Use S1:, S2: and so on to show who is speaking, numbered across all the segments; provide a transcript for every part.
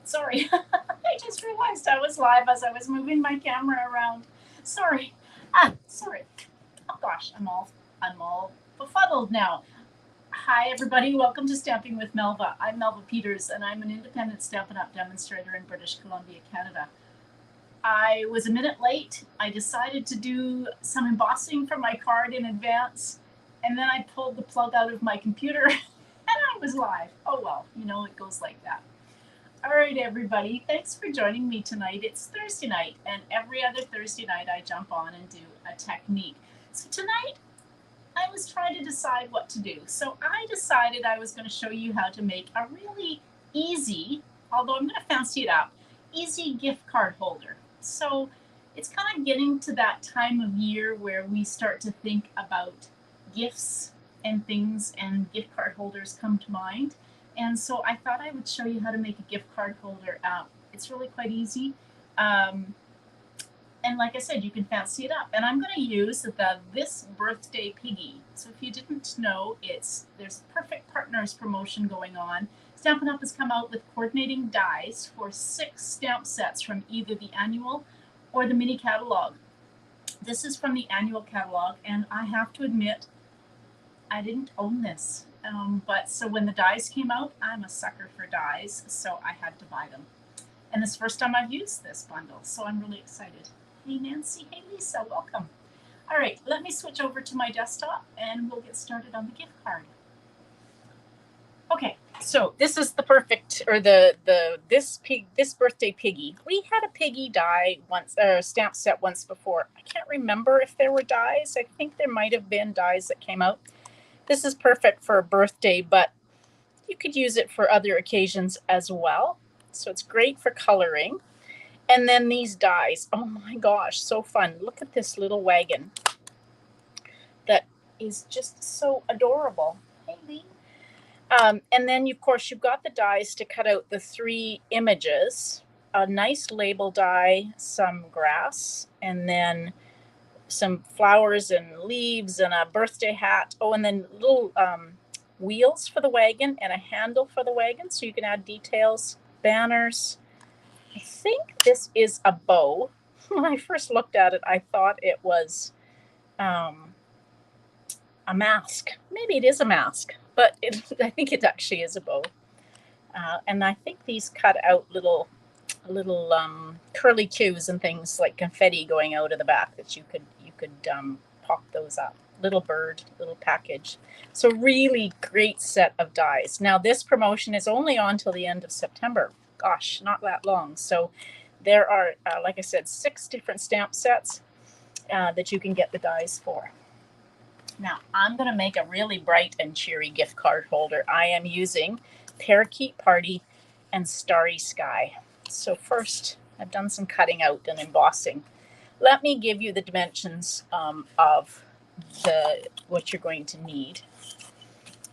S1: Sorry, I just realized I was live as I was moving my camera around. Sorry. Sorry. Oh gosh, I'm all befuddled now. Hi everybody, welcome to Stamping with Melva. I'm Melva Peters and I'm an independent Stampin' Up! Demonstrator in British Columbia, Canada. I was a minute late. I decided to do some embossing for my card in advance, and then I pulled the plug out of my computer and I was live. Oh well, it goes like that. All right, everybody, thanks for joining me tonight. It's Thursday night, and every other Thursday night I jump on and do a technique. So tonight I was trying to decide what to do. So I decided I was going to show you how to make a really easy, although I'm going to fancy it up, easy gift card holder. So it's kind of getting to that time of year where we start to think about gifts and things, and gift card holders come to mind. And so I thought I would show you how to make a gift card holder. It's really quite easy. Um, and like I said, you can fancy it up. And I'm going to use the This Birthday Piggy. So if you didn't know, there's a Perfect Partners promotion going on. Stampin' Up! Has come out with coordinating dies for 6 stamp sets from either the annual or the mini catalog. This is from the annual catalog, and I have to admit, I didn't own this. But so when the dies came out, I'm a sucker for dies, so I had to buy them. And this is the first time I've used this bundle, so I'm really excited. Hey Nancy, hey Lisa, welcome. All right, let me switch over to my desktop and we'll get started on the gift card. Okay, so this is the perfect, or this birthday piggy. We had a piggy die once, or stamp set once before. I can't remember if there were dies. I think there might have been dies that came out. This is perfect for a birthday, but you could use it for other occasions as well. So it's great for coloring. And then these dies, oh my gosh, so fun. Look at this little wagon that is just so adorable. Hey, Lee. And then, of course, you've got the dies to cut out the 3 images, a nice label die, some grass, and then some flowers and leaves and a birthday hat. Oh, and then little wheels for the wagon and a handle for the wagon, so you can add details, banners. I think this is a bow. When I first looked at it, I thought it was a mask. Maybe it is a mask, but I think it actually is a bow. And I think these cut out little curly cues and things like confetti going out of the back that you could pop those up. Little bird, little package. So really great set of dies. Now this promotion is only on till the end of September. Gosh, not that long. So there are, like I said, 6 different stamp sets that you can get the dies for. Now I'm going to make a really bright and cheery gift card holder. I am using Parakeet Party and Starry Sky. So first, I've done some cutting out and embossing. Let me give you the dimensions of what you're going to need.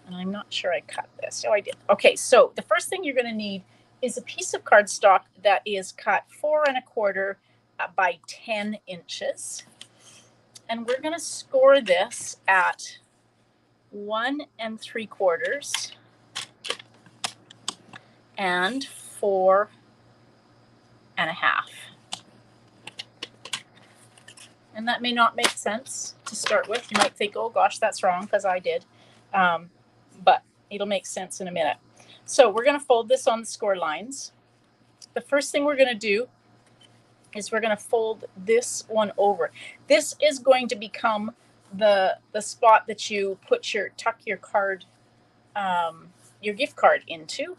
S1: And I'm not sure I cut this. Oh, I did. Okay, so the first thing you're going to need is a piece of cardstock that is cut 4 1/4 by 10 inches. And we're going to score this at 1 3/4 and 4 1/2. And that may not make sense to start with. You might think, oh gosh, that's wrong, because I did. But it'll make sense in a minute. So we're going to fold this on the score lines. The first thing we're going to do is we're going to fold this one over. This is going to become the spot that you tuck your card, your gift card into,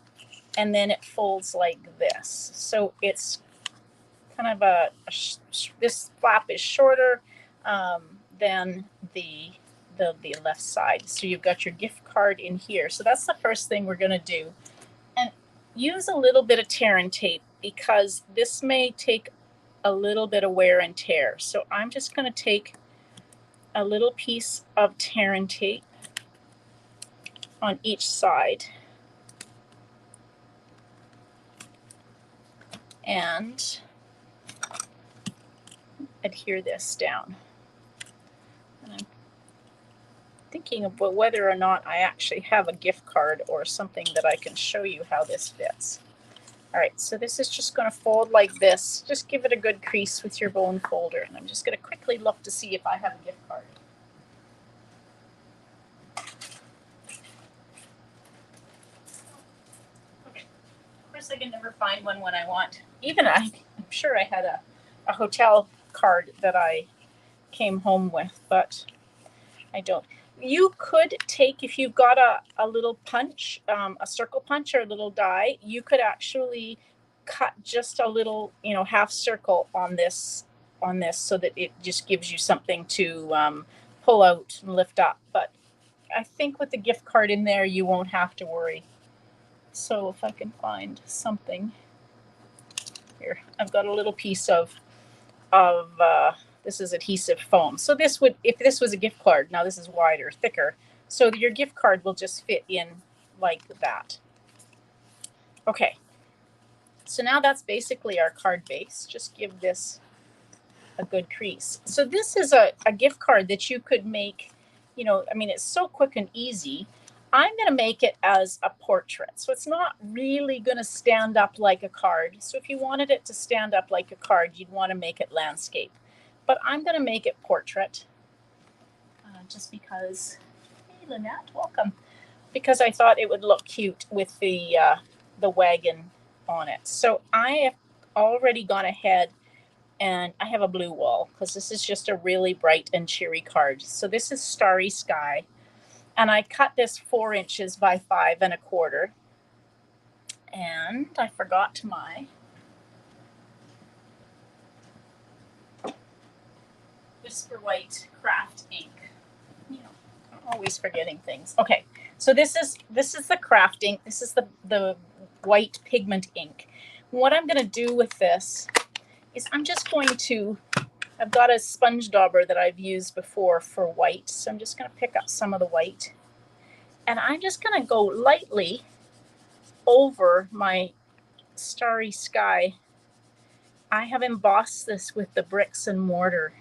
S1: and then it folds like this. So it's kind of this flap is shorter than the left side. So you've got your gift card in here. So that's the first thing we're going to do. And use a little bit of tear and tape, because this may take a little bit of wear and tear. So I'm just going to take a little piece of tear and tape on each side and adhere this down. And I'm thinking of whether or not I actually have a gift card or something that I can show you how this fits. All right, so this is just going to fold like this. Just give it a good crease with your bone folder. And I'm just going to quickly look to see if I have a gift card. Okay. Of course, I can never find one when I want. Even I'm sure I had a hotel card that I came home with, but I don't. You could take, if you've got a little punch, a circle punch or a little die, you could actually cut just a little, half circle on this so that it just gives you something to pull out and lift up. But I think with the gift card in there, you won't have to worry. So if I can find something here, I've got a little piece of this is adhesive foam. So this would, if this was a gift card, now this is wider, thicker, so your gift card will just fit in like that. Okay, so now that's basically our card base. Just give this a good crease. So this is a gift card that you could make, it's so quick and easy. I'm going to make it as a portrait. So it's not really going to stand up like a card. So if you wanted it to stand up like a card, you'd want to make it landscape. But I'm going to make it portrait just because, hey Lynette, welcome. Because I thought it would look cute with the wagon on it. So I have already gone ahead and I have a blue wall because this is just a really bright and cheery card. So this is Starry Sky. And I cut this 4 inches by 5 1/4. And I forgot my Whisper White craft ink. I'm always forgetting things. Okay, so this is the craft ink. This is the white pigment ink. What I'm going to do with this is I'm just going to, I've got a sponge dauber that I've used before for white. So I'm just going to pick up some of the white. And I'm just going to go lightly over my Starry Sky. I have embossed this with the bricks and mortar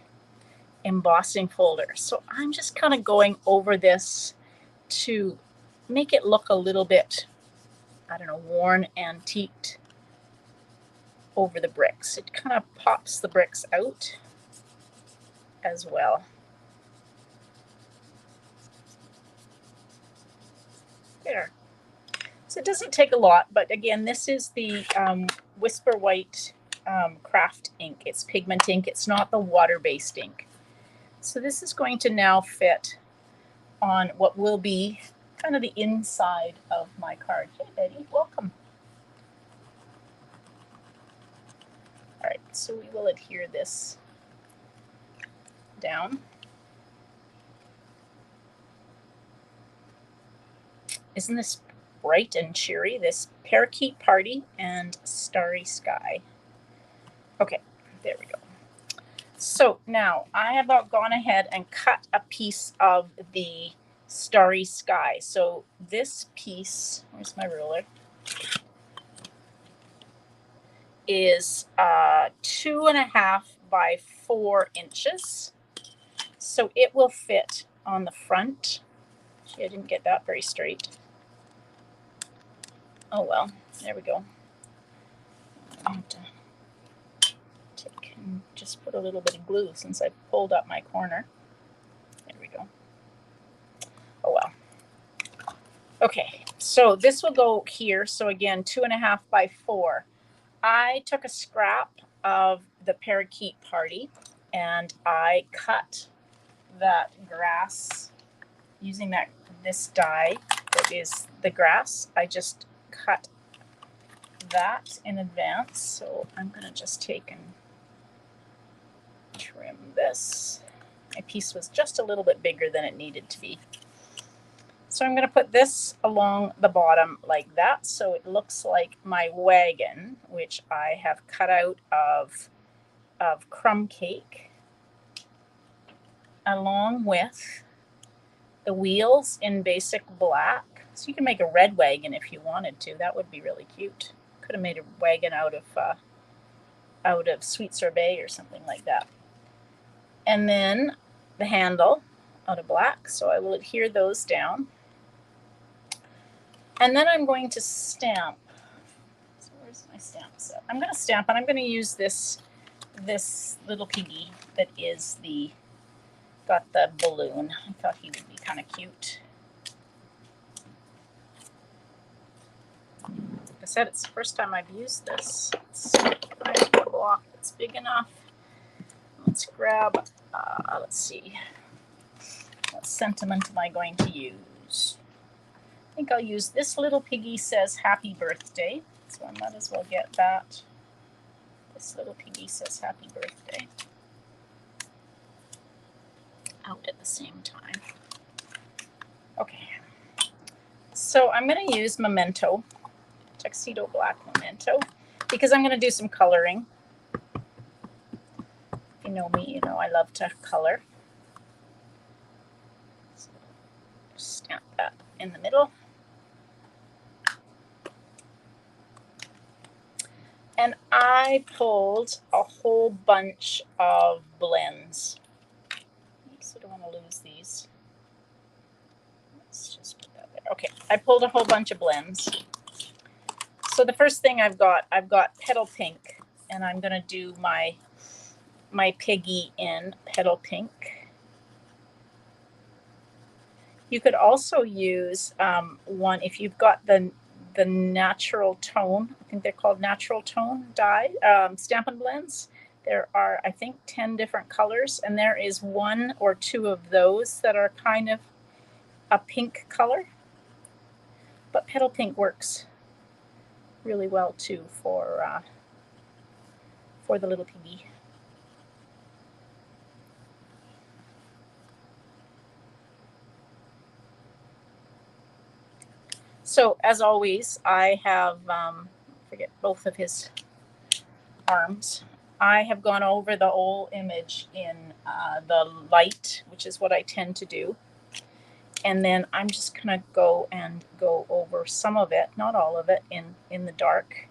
S1: embossing folder. So I'm just kind of going over this to make it look a little bit, worn, antiqued over the bricks. It kind of pops the bricks out as well. There. So it doesn't take a lot, but again, this is the Whisper White craft ink. It's pigment ink. It's not the water-based ink. So this is going to now fit on what will be kind of the inside of my card. Hey, Betty, welcome. All right, so we will adhere this down. Isn't this bright and cheery? This Parakeet Party and Starry Sky. Okay, there we go. So now I have gone ahead and cut a piece of the Starry Sky. So this piece, where's my ruler, is 2.5 by 4 inches. So it will fit on the front. Gee, I didn't get that very straight. Oh well, there we go. I have to take and just put a little bit of glue since I pulled up my corner. There we go. Oh well. Okay, so this will go here. So again, 2.5 by 4. I took a scrap of the Parakeet Party and I cut that grass using this die that is the grass. I just cut that in advance. So I'm going to just take and trim this. My piece was just a little bit bigger than it needed to be. So I'm going to put this along the bottom like that, so it looks like my wagon, which I have cut out of crumb cake, along with the wheels in basic black. So you can make a red wagon if you wanted to. That would be really cute. Could have made a wagon out of sweet sorbet or something like that. And then the handle out of black. So I will adhere those down. And then I'm going to stamp. So where's my So I'm going to stamp, and I'm going to use this little piggy that is got the balloon. I thought he would be kind of cute. Like I said, it's the first time I've used this. I have a block that's big enough. Let's grab, let's see, what sentiment am I going to use? I think I'll use this little piggy says happy birthday, so I might as well get that. This little piggy says happy birthday out at the same time. Okay, so I'm going to use Memento, Tuxedo Black Memento, because I'm going to do some coloring. If you know me, you know I love to color. So stamp that in the middle. And I pulled a whole bunch of blends. So I don't want to lose these. Let's just put that there. Okay, I pulled a whole bunch of blends. So the first thing I've got Petal Pink, and I'm going to do my piggy in Petal Pink. You could also use one if you've got the natural tone. I think they're called natural tone dye Stampin' Blends. There are, I think, 10 different colors, and there is 1 or 2 of those that are kind of a pink color. But Petal Pink works really well too for the little piggy. So as always, I have, forget both of his arms. I have gone over the whole image in the light, which is what I tend to do. And then I'm just going to go over some of it, not all of it, in the dark,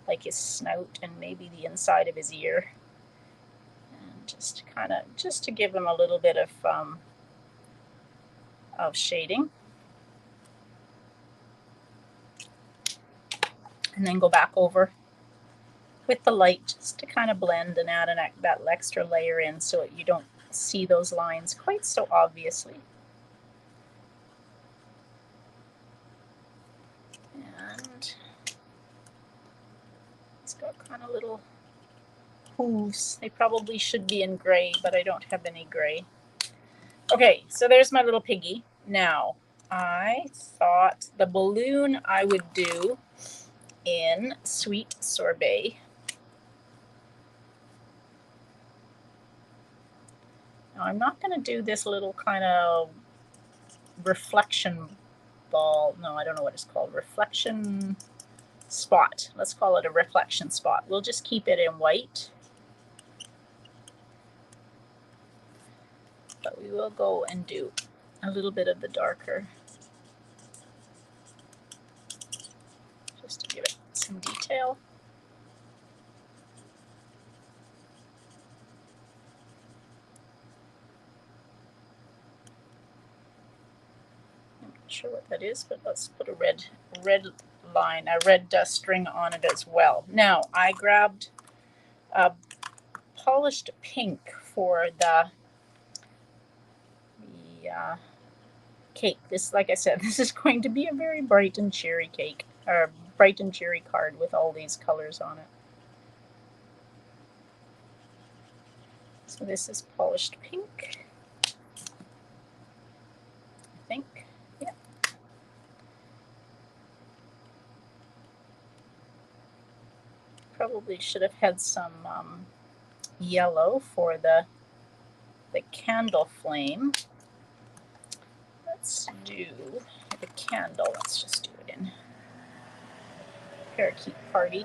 S1: like his snout and maybe the inside of his ear. And just to give him a little bit of shading. And then go back over with the light just to kind of blend and add that extra layer in so you don't see those lines quite so obviously. And it's got kind of little hooves. They probably should be in gray, but I don't have any gray. Okay, so there's my little piggy. Now, I thought the balloon I would do in Sweet Sorbet. Now, I'm not going to do this little kind of reflection ball. No, I don't know what it's called. Reflection spot. Let's call it a reflection spot. We'll just keep it in white. But we will go and do a little bit of the darker, just to give it some detail. I'm not sure what that is, but let's put a red line, a red string on it as well. Now I grabbed a polished pink for the cake. This, like I said, this is going to be a very bright and cheery cake, or bright and cheery card with all these colors on it. So this is polished pink, I think. Yeah. Probably should have had some yellow for the candle flame. Let's do the candle. Let's just do it in Parakeet Party.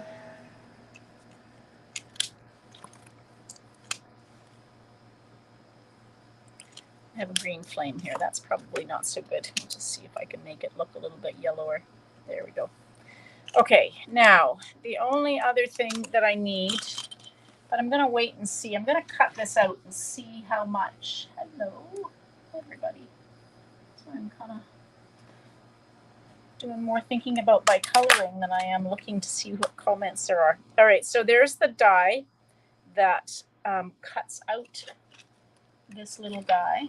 S1: I have a green flame here. That's probably not so good. I'll just see if I can make it look a little bit yellower. There we go. Okay, now the only other thing that I need, but I'm going to wait and see. I'm going to cut this out and see how much. Hello, everybody. So I'm kind of doing more thinking about by coloring than I am looking to see what comments there are. All right, so there's the die that cuts out this little die.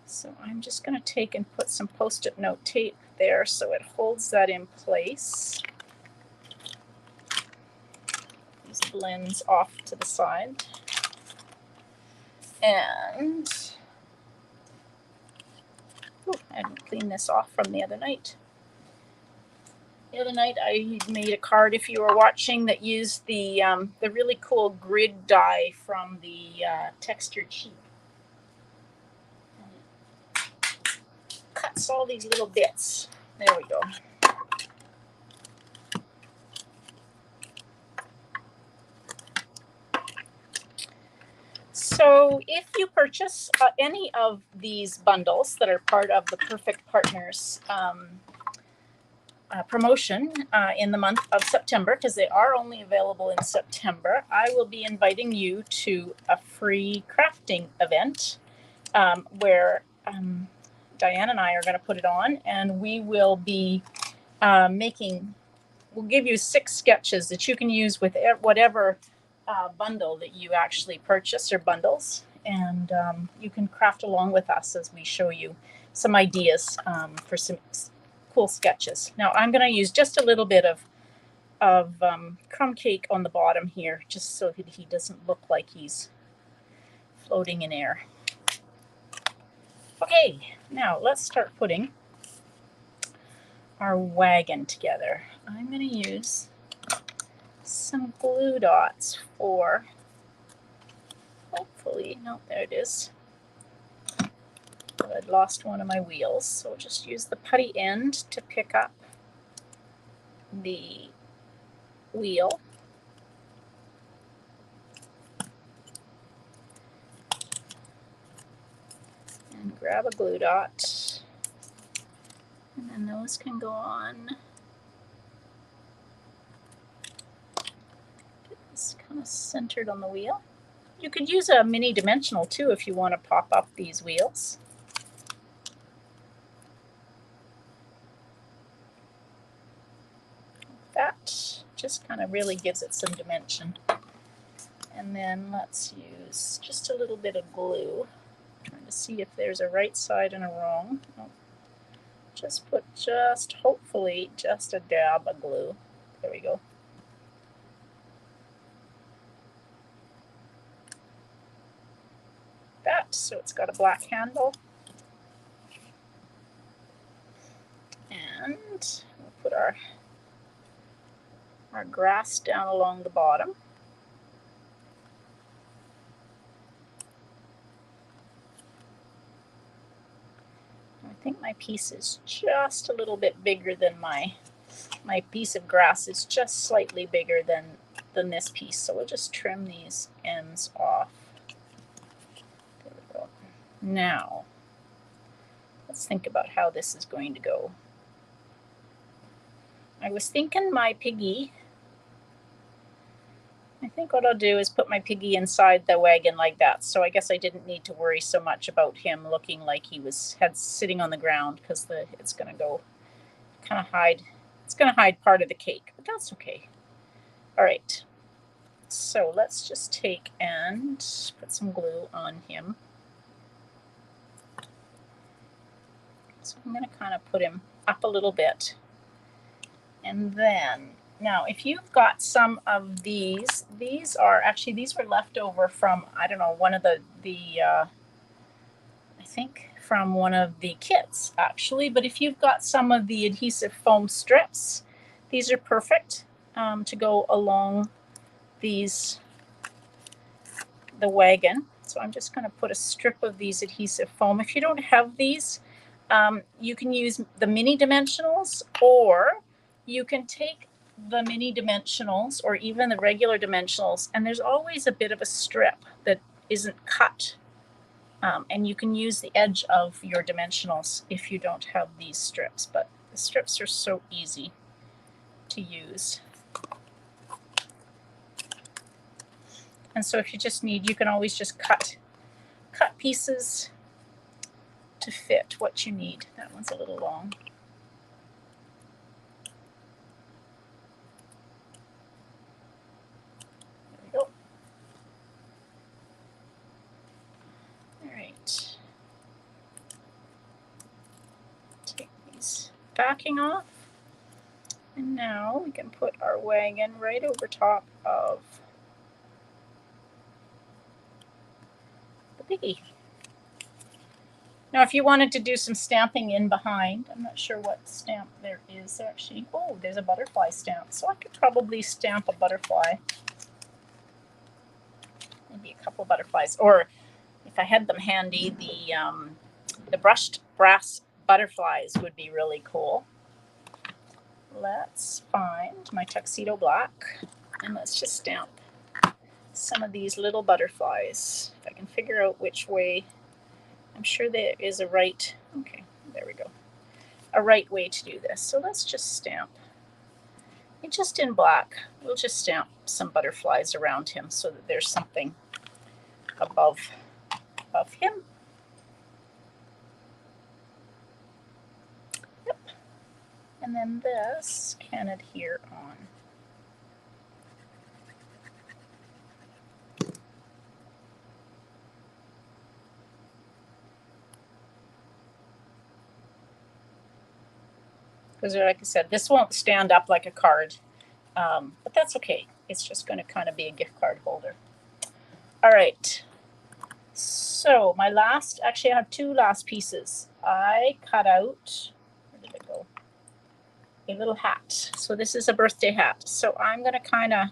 S1: So I'm just going to take and put some Post-it note tape there so it holds that in place. These blends off to the side. And I didn't clean this off from the other night. The other night I made a card, if you were watching, that used the really cool grid die from the textured sheet. Cuts all these little bits. There we go. So if you purchase any of these bundles that are part of the Perfect Partners promotion in the month of September, because they are only available in September, I will be inviting you to a free crafting event where Diane and I are going to put it on, and we will be we'll give you 6 sketches that you can use with whatever bundle that you actually purchase, or bundles, and you can craft along with us as we show you some ideas for some cool sketches. Now I'm going to use just a little bit of crumb cake on the bottom here, just so that he doesn't look like he's floating in air. Okay, now let's start putting our wagon together. I'm going to use some glue dots for, hopefully, no, there it is. I'd lost one of my wheels, so I'll just use the putty end to pick up the wheel. And grab a glue dot. And then those can go on. Get this kind of centered on the wheel. You could use a mini dimensional too if you want to pop up these wheels. That just kind of really gives it some dimension. And then let's use just a little bit of glue. I'm trying to see if there's a right side and a wrong. Oh. Just put hopefully just a dab of glue. There we go. That, so it's got a black handle. And we'll put our grass down along the bottom. I think my piece is just a little bit bigger than my piece of grass is just slightly bigger than this piece. So we'll just trim these ends off. There we go. Now, let's think about how this is going to go. I was thinking my piggy, I think what I'll do is put my piggy inside the wagon like that. So I guess I didn't need to worry so much about him looking like he was sitting on the ground, because it's going to go kind of hide. It's going to hide part of the cake, but that's okay. All right. So let's just take and put some glue on him. So I'm going to kind of put him up a little bit. And then, now if you've got some of these were left over from, I don't know, one of the I think from one of the kits actually, but if you've got some of the adhesive foam strips, these are perfect to go along the wagon. So I'm just going to put a strip of these adhesive foam. If you don't have these, you can use the mini dimensionals, or you can take the mini dimensionals or even the regular dimensionals, and there's always a bit of a strip that isn't cut. And you can use the edge of your dimensionals if you don't have these strips, but the strips are so easy to use. And so if you just need, you can always just cut pieces to fit what you need. That one's a little long. these backing off. And now we can put our wagon right over top of the biggie. Now, if you wanted to do some stamping in behind, I'm not sure what stamp there is actually. Oh, there's a butterfly stamp. So I could probably stamp a butterfly. Maybe a couple of butterflies. Or if I had them handy, the brushed brass butterflies would be really cool. Let's find my tuxedo black and let's just stamp some of these little butterflies. If I can figure out which way, I'm sure there is a right, okay, there we go, a right way to do this. So let's just stamp, just in black, we'll just stamp some butterflies around him so that there's something above him. Yep. And then this can adhere on. Because like I said, this won't stand up like a card, but that's okay. It's just going to kind of be a gift card holder. All right. So my last, actually I have two last pieces. I cut out, where did it go? A little hat. So this is a birthday hat. So I'm going to kind of,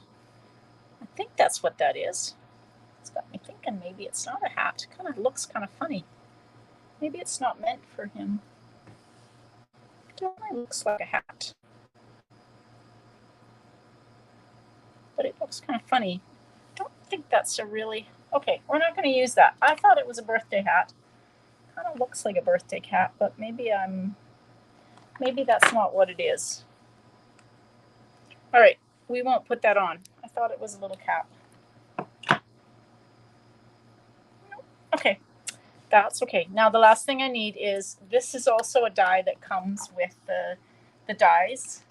S1: I think that's what that is. It's got me thinking maybe it's not a hat. It kind of looks kind of funny. Maybe it's not meant for him. It definitely looks like a hat. But it looks kind of funny. I don't think that's a really, okay, we're not going to use that. I thought it was a birthday hat. Kind of looks like a birthday cap, but maybe that's not what it is. All right, we won't put that on. I thought it was a little cap. Nope. Okay, that's okay. Now the last thing I need is, this is also a die that comes with the dies.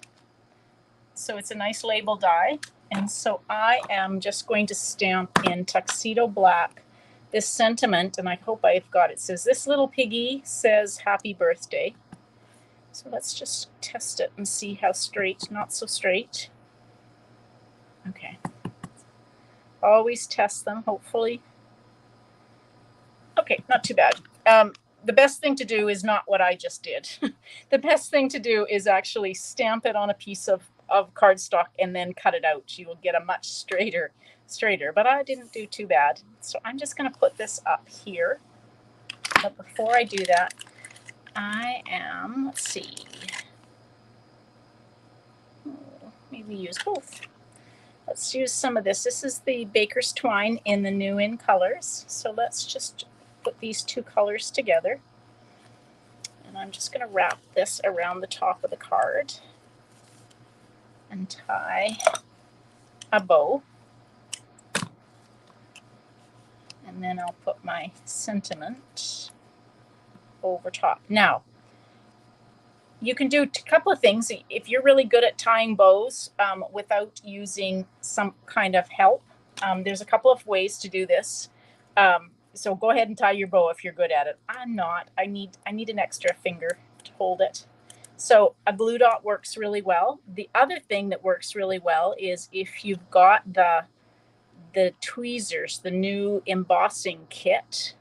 S1: So it's a nice label die. And so I am just going to stamp in tuxedo black this sentiment, and I hope I've got it. It says, "This little piggy says happy birthday." So let's just test it and see how straight, not so straight. Okay. Always test them, hopefully. Okay, not too bad. The best thing to do is not what I just did. The best thing to do is actually stamp it on a piece of cardstock and then cut it out. You will get a much straighter, but I didn't do too bad. So I'm just going to put this up here. But before I do that, I am, let's see, maybe use both. Let's use some of this. This is the Baker's Twine in the New In colors. So let's just put these two colors together. And I'm just going to wrap this around the top of the card and tie a bow. And then I'll put my sentiment over top. Now, you can do a couple of things. If you're really good at tying bows without using some kind of help, there's a couple of ways to do this. So go ahead and tie your bow if you're good at it. I'm not. I need an extra finger to hold it. So a glue dot works really well. The other thing that works really well is if you've got the tweezers, the new embossing kit.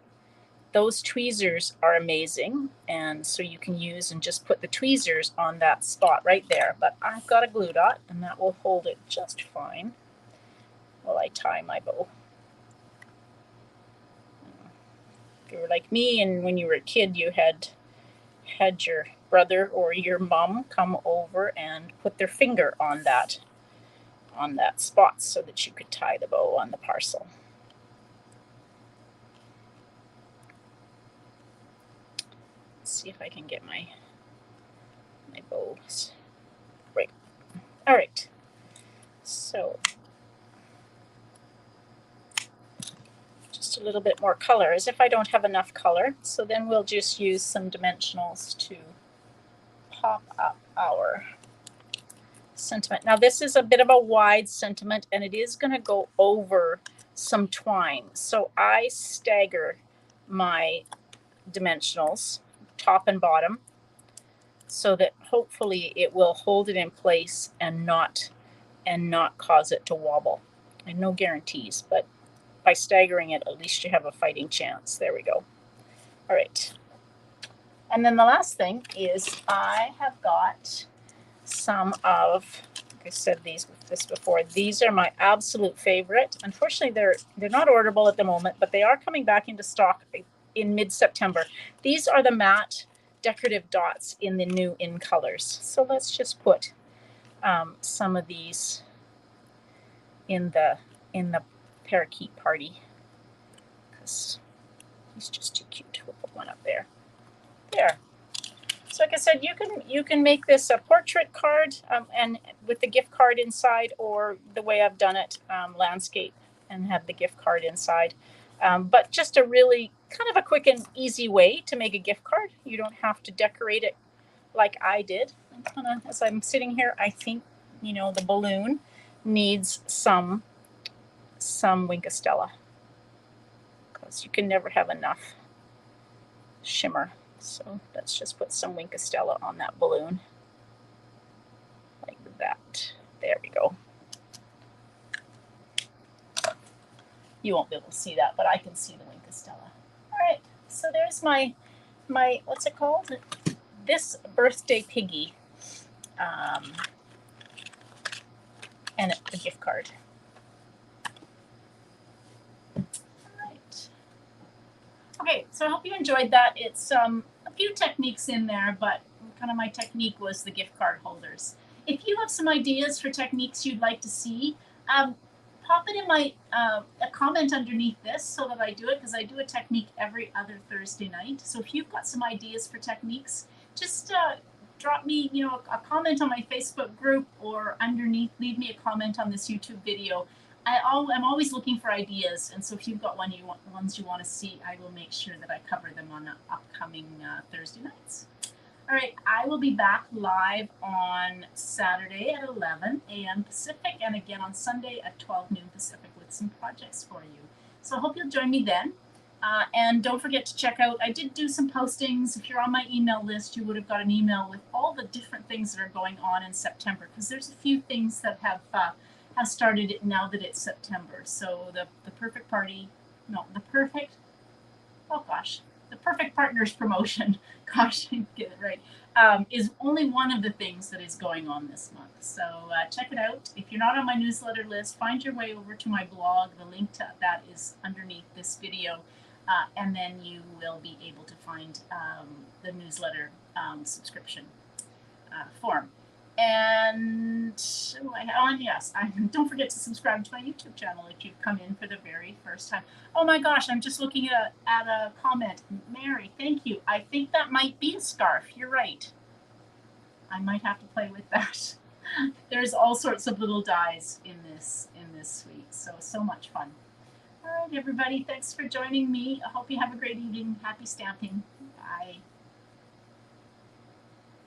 S1: Those tweezers are amazing, and so you can use and just put the tweezers on that spot right there. But I've got a glue dot, and that will hold it just fine while I tie my bow. If you were like me and when you were a kid you had your brother or your mom come over and put their finger on that spot so that you could tie the bow on the parcel. Let's see if I can get my bows right. All right, so just a little bit more color, as if I don't have enough color. So then we'll just use some dimensionals to pop up our sentiment. Now this is a bit of a wide sentiment, and it is going to go over some twine. So I stagger my dimensionals, top and bottom. so that hopefully it will hold it in place and not cause it to wobble. And no guarantees, but by staggering it, at least you have a fighting chance. There we go. All right. And then the last thing is I have got some of, like I said this before, these are my absolute favorite. Unfortunately, they're not orderable at the moment, but they are coming back into stock in mid-September. These are the matte decorative dots in the new in colors. So let's just put some of these in the parakeet party, because he's just too cute. We'll put one up there. There. So like I said, you can make this a portrait card and with the gift card inside, or the way I've done it, landscape, and have the gift card inside. But just a really kind of a quick and easy way to make a gift card. You don't have to decorate it like I did. As I'm sitting here, I think, you know, the balloon needs some Wink of Stella, because you can never have enough shimmer. So let's just put some Wink of Stella on that balloon like that. There we go. You won't be able to see that, but I can see the Wink of Stella. All right, so there's my what's it called? This birthday piggy, and a gift card. Okay, so I hope you enjoyed that. It's a few techniques in there, but kind of my technique was the gift card holders. If you have some ideas for techniques you'd like to see, pop it in my a comment underneath this so that I do it, because I do a technique every other Thursday night. So if you've got some ideas for techniques, just drop me, you know, a comment on my Facebook group, or underneath, leave me a comment on this YouTube video. I'm always looking for ideas, and so if you've got ones you want to see, I will make sure that I cover them on the upcoming Thursday nights. All right, I will be back live on Saturday at 11 a.m. Pacific, and again on Sunday at 12 noon Pacific with some projects for you. So I hope you'll join me then. And don't forget to check out, I did do some postings. If you're on my email list, you would have got an email with all the different things that are going on in September, because there's a few things that have started now that it's September. So the perfect party, no, the perfect, oh gosh, the perfect partners promotion, gosh, I get it right, is only one of the things that is going on this month. So check it out. If you're not on my newsletter list, find your way over to my blog. The link to that is underneath this video, and then you will be able to find the newsletter subscription form. And yes, don't forget to subscribe to my YouTube channel if you've come in for the very first time. Oh my gosh, I'm just looking at a comment. Mary, thank you. I think that might be a scarf. You're right. I might have to play with that. There's all sorts of little dies in this suite, so much fun. All right, everybody, thanks for joining me. I hope you have a great evening. Happy stamping. Bye.